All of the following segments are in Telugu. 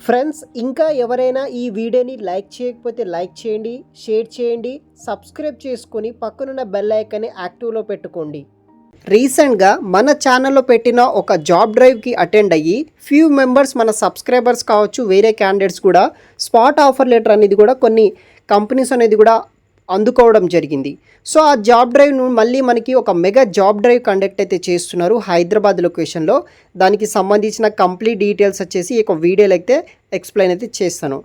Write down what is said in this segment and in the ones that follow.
ఫ్రెండ్స్ ఇంకా ఎవరైనా ఈ వీడియోని లైక్ చేయకపోతే లైక్ చేయండి, షేర్ చేయండి, సబ్స్క్రైబ్ చేసుకొని పక్కనున్న బెల్ ఐకాన్ని యాక్టివ్లో పెట్టుకోండి. రీసెంట్గా మన ఛానల్లో పెట్టిన ఒక జాబ్ డ్రైవ్కి అటెండ్ అయ్యి ఫ్యూ మెంబర్స్ మన సబ్స్క్రైబర్స్ కావచ్చు, వేరే క్యాండిడేట్స్ కూడా స్పాట్ ఆఫర్ లెటర్ అనేది కూడా కొన్ని కంపెనీస్ అనేది కూడా అందుకోవడం జరిగింది. సో ఆ జాబ్ డ్రైవ్ను మళ్ళీ మనకి ఒక మెగా జాబ్ డ్రైవ్ కండక్ట్ అయితే చేస్తున్నారు హైదరాబాద్ లొకేషన్లో. దానికి సంబంధించిన కంప్లీట్ డీటెయిల్స్ వచ్చేసి ఒక వీడియోలో అయితే ఎక్స్ప్లెయిన్ అయితే చేస్తాను.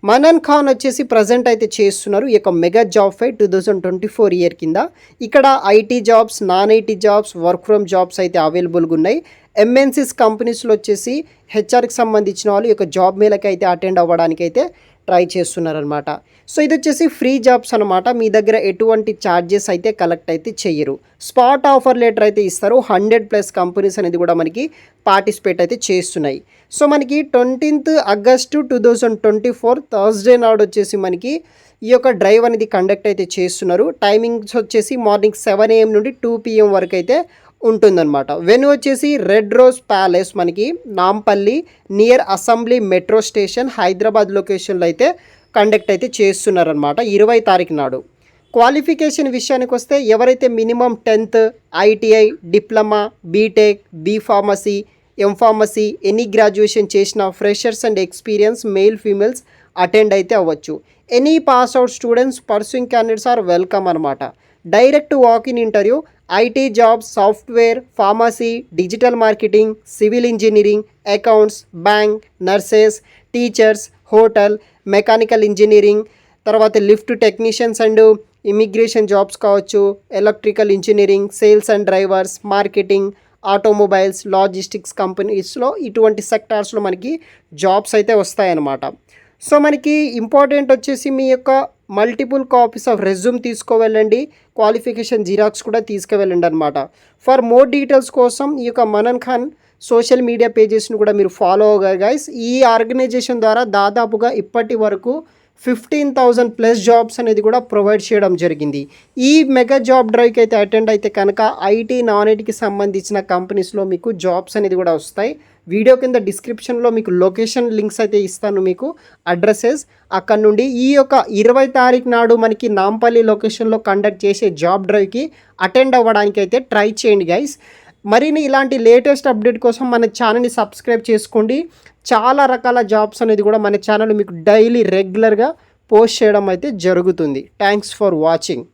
మనన్ ఖాన్ వచ్చేసి ప్రజెంట్ అయితే చేస్తున్నారు ఈ యొక్క మెగా జాబ్ ఫైర్ 2024 ఇయర్ కింద. ఇక్కడ IT jobs, non IT jobs, work from jobs అయితే అవైలబుల్గా ఉన్నాయి. ఎంఎన్సీస్ కంపెనీస్లో వచ్చేసి హెచ్ఆర్కి సంబంధించిన వాళ్ళు ఈ యొక్క జాబ్ మేళకి అయితే అటెండ్ అవ్వడానికి అయితే ట్రై చేస్తున్నారనమాట. సో ఇది వచ్చేసి ఫ్రీ జాబ్స్ అనమాట. మీ దగ్గర ఎటువంటి ఛార్జెస్ అయితే కలెక్ట్ అయితే చెయ్యరు. స్పాట్ ఆఫర్ లెటర్ అయితే ఇస్తారు. 100+ కంపెనీస్ అనేది కూడా మనకి పార్టిసిపేట్ అయితే చేస్తున్నాయి. సో మనకి 20th ఆగస్టు 2024 థర్స్డే నాడు వచ్చేసి మనకి ఈ యొక్క డ్రైవ్ అనేది కండక్ట్ అయితే చేస్తున్నారు. టైమింగ్స్ వచ్చేసి మార్నింగ్ 7 AM నుండి 2 PM వరకు అయితే ఉంటుందన్నమాట. వెన్యూ వచ్చేసి రెడ్ రోజ్ ప్యాలెస్, మనకి Nampally near assembly metro station, Hyderabad లొకేషన్లో అయితే కండక్ట్ అయితే చేస్తున్నారనమాట 20 తారీఖు నాడు. క్వాలిఫికేషన్ విషయానికి వస్తే ఎవరైతే minimum 10th, ITI, diploma, B Tech, B Pharmacy, M Pharmacy, any graduation చేసిన freshers and experience male females attend అయితే అవ్వచ్చు. Any pass out students pursuing candidates are welcome అనమాట. Direct walk in interview, IT jobs, software, pharmacy, digital marketing, civil engineering, accounts, bank, nurses, teachers, hotel, mechanical engineering, తర్వాత lift technicians and immigration jobs కావచ్చు, electrical engineering, sales and drivers, marketing, automobiles, logistics కంపెనీస్లో ఇటువంటి సెక్టార్స్లో మనకి జాబ్స్ అయితే వస్తాయన్నమాట. సో మనకి ఇంపార్టెంట్ వచ్చేసి మీ యొక్క మల్టిపుల్ కాపీస్ ఆఫ్ రెజ్యూమ్ తీసుకువెళ్ళండి, క్వాలిఫికేషన్ జిరాక్స్ కూడా తీసుకువెళ్ళండి అనమాట. ఫర్ మోర్ డీటెయిల్స్ కోసం ఈ యొక్క మనన్ ఖాన్ సోషల్ మీడియా పేజెస్ని కూడా మీరు ఫాలో అవ్వగలరు గైస్. ఈ ఆర్గనైజేషన్ ద్వారా దాదాపుగా ఇప్పటి వరకు 15,000+ జాబ్స్ అనేది కూడా ప్రొవైడ్ చేయడం జరిగింది. ఈ మెగా జాబ్ డ్రైవ్కి అయితే అటెండ్ అయితే కనుక ఐటీ, నాన్ ఐటీకి సంబంధించిన కంపెనీస్లో మీకు జాబ్స్ అనేది కూడా వస్తాయి. వీడియో కింద డిస్క్రిప్షన్లో మీకు లొకేషన్ లింక్స్ అయితే ఇస్తాను, మీకు అడ్రసెస్. అక్కడ నుండి ఈ యొక్క 20 తారీఖు నాడు మనకి నాంపల్లి లొకేషన్లో కండక్ట్ చేసే జాబ్ డ్రైవ్కి అటెండ్ అవ్వడానికి అయితే ట్రై చేయండి గైస్. మరిన్ని ఇలాంటి లేటెస్ట్ అప్డేట్ కోసం మన ఛానల్ని సబ్స్క్రైబ్ చేసుకోండి. చాలా రకాల జాబ్స్ అనేది కూడా మన ఛానల్ మీకు డైలీ రెగ్యులర్గా పోస్ట్ చేయడం అయితే జరుగుతుంది. Thanks for watching.